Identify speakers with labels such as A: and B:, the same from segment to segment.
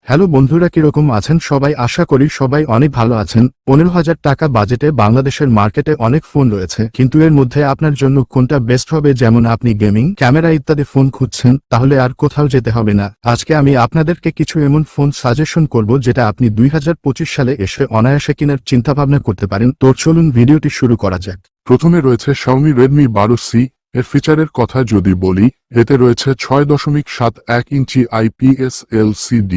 A: Hello বন্ধুরা, কিরকম আছেন সবাই? আশা করি সবাই অনেক ভালো আছেন। 15,000 টাকা বাজেটে বাংলাদেশের মার্কেটে অনেক ফোন রয়েছে, কিন্তু এর মধ্যে আপনার জন্য কোনটা বেস্ট হবে? যেমন আপনি গেমিং, ক্যামেরা ইত্যাদি ফোন খুঁজছেন, তাহলে আর কোথাও যেতে হবে না। আজকে আমি আপনাদেরকে কিছু এমন ফোন সাজেশন করব যেটা আপনি 2025 সালে এসে অনায়াসে কেনার চিন্তাভাবনা করতে পারেন। তো চলুন ভিডিওটি শুরু করা যাক।
B: প্রথমে রয়েছে Xiaomi Redmi 12C। এর ফিচারের কথা যদি বলি, এতে রয়েছে 6.71 inch IPS LCD,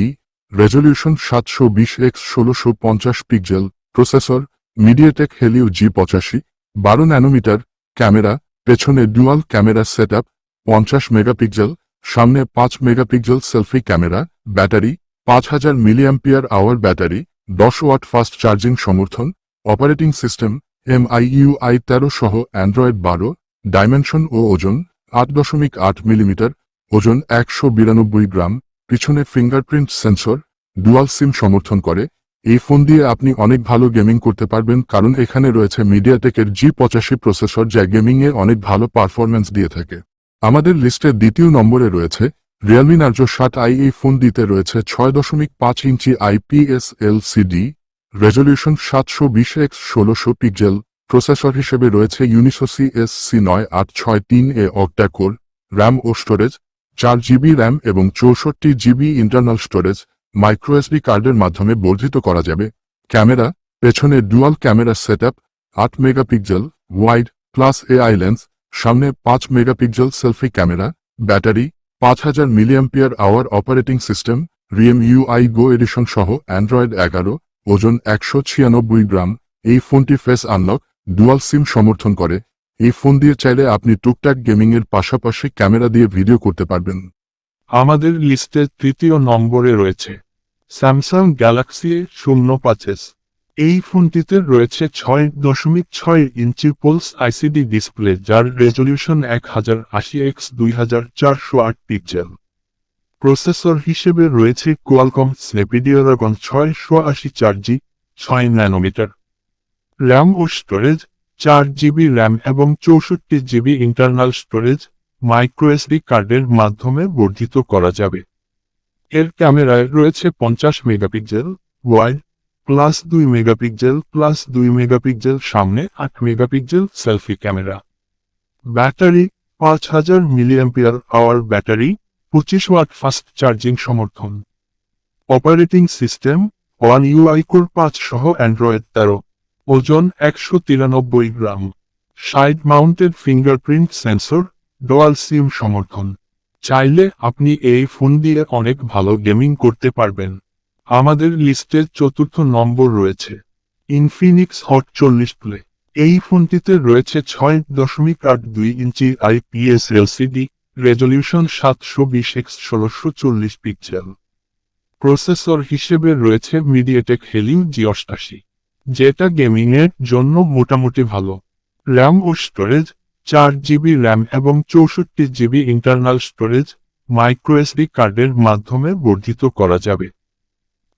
B: resolution 720x1650 pixel, processor MediaTek Helio G85, 12 nanometre, camera পেছনে ডুয়াল ক্যামেরা সেটআপ, 50 মেগাপিক্সেল, সামনে 5 megapixel selfie camera, battery 5000 mAh battery, 10 watt fast charging সমর্থন, অপারেটিং সিস্টেম MIUI 13 সহ অ্যান্ড্রয়েড 12, ডাইমেনশন ও ওজন 8.8 মিলিমিটার, ওজন 192 গ্রাম, পিছনে fingerprint sensor, dual SIM সমর্থন করে। এই ফোন দিয়ে আপনি অনেক ভালো গেমিং করতে পারবেন, কারণ এখানে রয়েছে মিডিয়াটেকের G85 প্রসেসর, যা গেমিংয়ে অনেক ভালো পারফরম্যান্স দিয়ে থাকে। আমাদের লিস্টের দ্বিতীয় নম্বরে রয়েছে Realme Narzo 60i। এই ফোন দিতে রয়েছে 6.5 inch IPS LCD, resolution 720x1600 pixel, processor হিসেবে রয়েছে Unisoc SC9863A octa core, RAM ও স্টোরেজ 4GB র্যাম এবং 64GB ইন্টারনাল স্টোরেজ মাইক্রোএসডি কার্ডের মাধ্যমে বর্ধিত করা যাবে। ক্যামেরা পেছনে dual camera setup, 8 megapixel wide plus AI lens, সামনে 5 megapixel selfie camera, battery 5000 mAh, operating system MIUI Go edition সহ অ্যান্ড্রয়েড 11, ওজন 196 গ্রাম। এই ফোনটি ফেস আনলক, ডুয়াল সিম সমর্থন করে। এই ফোন দিয়ে চাইলে আপনি টুকটাক গেমিং এর পাশাপাশি ক্যামেরা দিয়ে ভিডিও করতে পারবেন।
C: আমাদের লিস্টের তৃতীয় নম্বরে রয়েছে স্যামসাং গ্যালাক্সি S05s। এই ফোনটিতে রয়েছে 6.6 ইঞ্চি পলস ICD ডিসপ্লে, যার রেজলিউশন 1080x2408 পিক্সেল। প্রসেসর হিসেবে রয়েছে Qualcomm Snapdragon 680 4G 6 nanometre. RAM ও স্টোরেজ 4GB র্যাম এবং 64GB ইন্টারনাল স্টোরেজ মাইক্রোএসডি কার্ডের মাধ্যমে বর্ধিত করা যাবে। এর ক্যামেরায় রয়েছে 50 megapixel wide plus 2 megapixel plus 2 megapixel, সামনে 8 megapixel selfie camera. Battery 5000 mAh battery, 25 watt fast charging সমর্থন। Operating system One UI Core 5 সহ অ্যান্ড্রয়েড 13, ওজন 193 gram, side mounted fingerprint sensor, dual SIM সমর্থন। চাইলে আপনি এই ফোন দিয়ে অনেক ভালো গেমিং করতে পারবেন। আমাদের লিস্টের চতুর্থ নম্বর রয়েছে ইনফিনিক্স হট 40 Play। এই ফোনটিতে রয়েছে 6.82 ইঞ্চি IPS LCD, resolution 720x1640 pixel. Processor হিসেবে রয়েছে MediaTek Helio G85, যেটা গেমিংয়ের জন্য মোটামুটি ভালো। র্যাম ও স্টোরেজ 4GB র্যাম এবং 64GB ইন্টারনাল স্টোরেজ মাইক্রোএসডি কার্ডের মাধ্যমে বর্ধিত করা যাবে।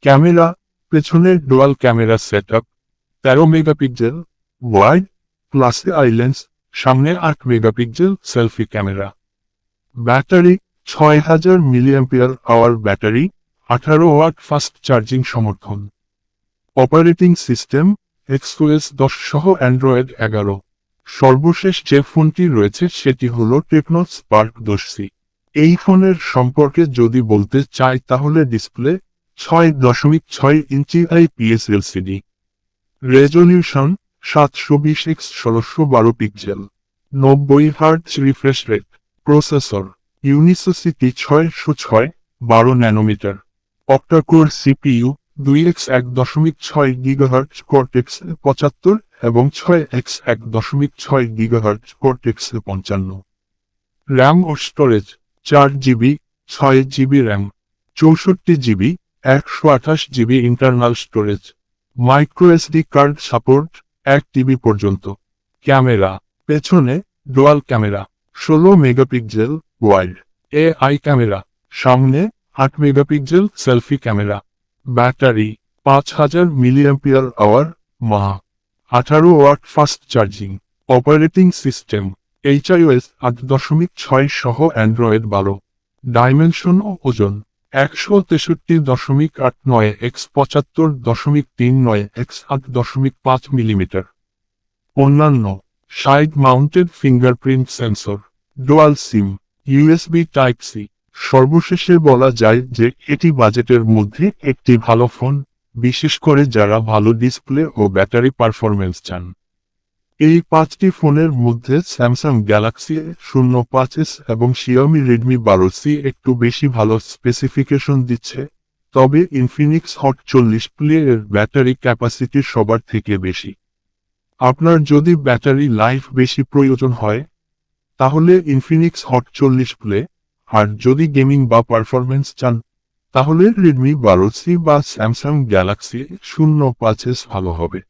C: ক্যামেরা পেছনের dual camera setup, 13 megapixel wide plus AI lens, সামনে 8 megapixel selfie camera. Battery 6000 mAh battery, 18 watt fast charging সমর্থন। অপারেটিং সিস্টেম XOS 10 সহ অ্যান্ড্রয়েড 11। সর্বশেষ যে ফোনটি রয়েছে সেটি হল টেকনো স্পার্ক 10C। এই ফোনের সম্পর্কে যদি বলতে চাই তাহলে display 6.6 inch IPS LCD, resolution 720x1612 pixel, 90 Hz refresh rate, processor Unisoc T606, 12 nanometre, octa core CPU 2x 1.6 GHz Cortex 75 এবং 6x 1.6 GHz Cortex 55। র্যাম ও storage 4GB 6GB RAM, 64GB 128GB internal storage, microSD card support 1 TB পর্যন্ত। Camera পেছনে dual camera 16 megapixel wide AI camera, সামনে 8 megapixel selfie camera. Battery 5000 mAh, 18 watt fast charging. Operating system HiOS 8.6 সহ Android 12। Dimension ও ওজন 163.89x 75.39x 8.5 millimetre. অন্যান্য side mounted fingerprint sensor, dual SIM, USB type C. সর্বশেষে বলা যায় যে এটি বাজেটের মধ্যে একটি ভালো ফোন, বিশেষ করে যারা ভালো ডিসপ্লে ও ব্যাটারি পারফরম্যান্স চান। এই 5টি ফোনের মধ্যে স্যামসাং গ্যালাক্সি S05s এবং শিওমি রেডমি 12C একটু বেশি ভালো স্পেসিফিকেশন দিচ্ছে, তবে ইনফিনিক্স হট 40 প্লে এর ব্যাটারি ক্যাপাসিটি সবার থেকে বেশি। আপনার যদি ব্যাটারি লাইফ বেশি প্রয়োজন হয়, তাহলে ইনফিনিক্স হট 40 প্লে, আর যদি গেমিং বা পারফরম্যান্স চান, তাহলে রেডমি 12C বা স্যামসাং গ্যালাক্সি S05s ভালো হবে।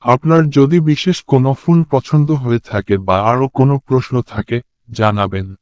C: আপনার যদি বিশেষ কোনো ফোন পছন্দ হয়ে থাকে বা আরও কোনো প্রশ্ন থাকে, জানাবেন।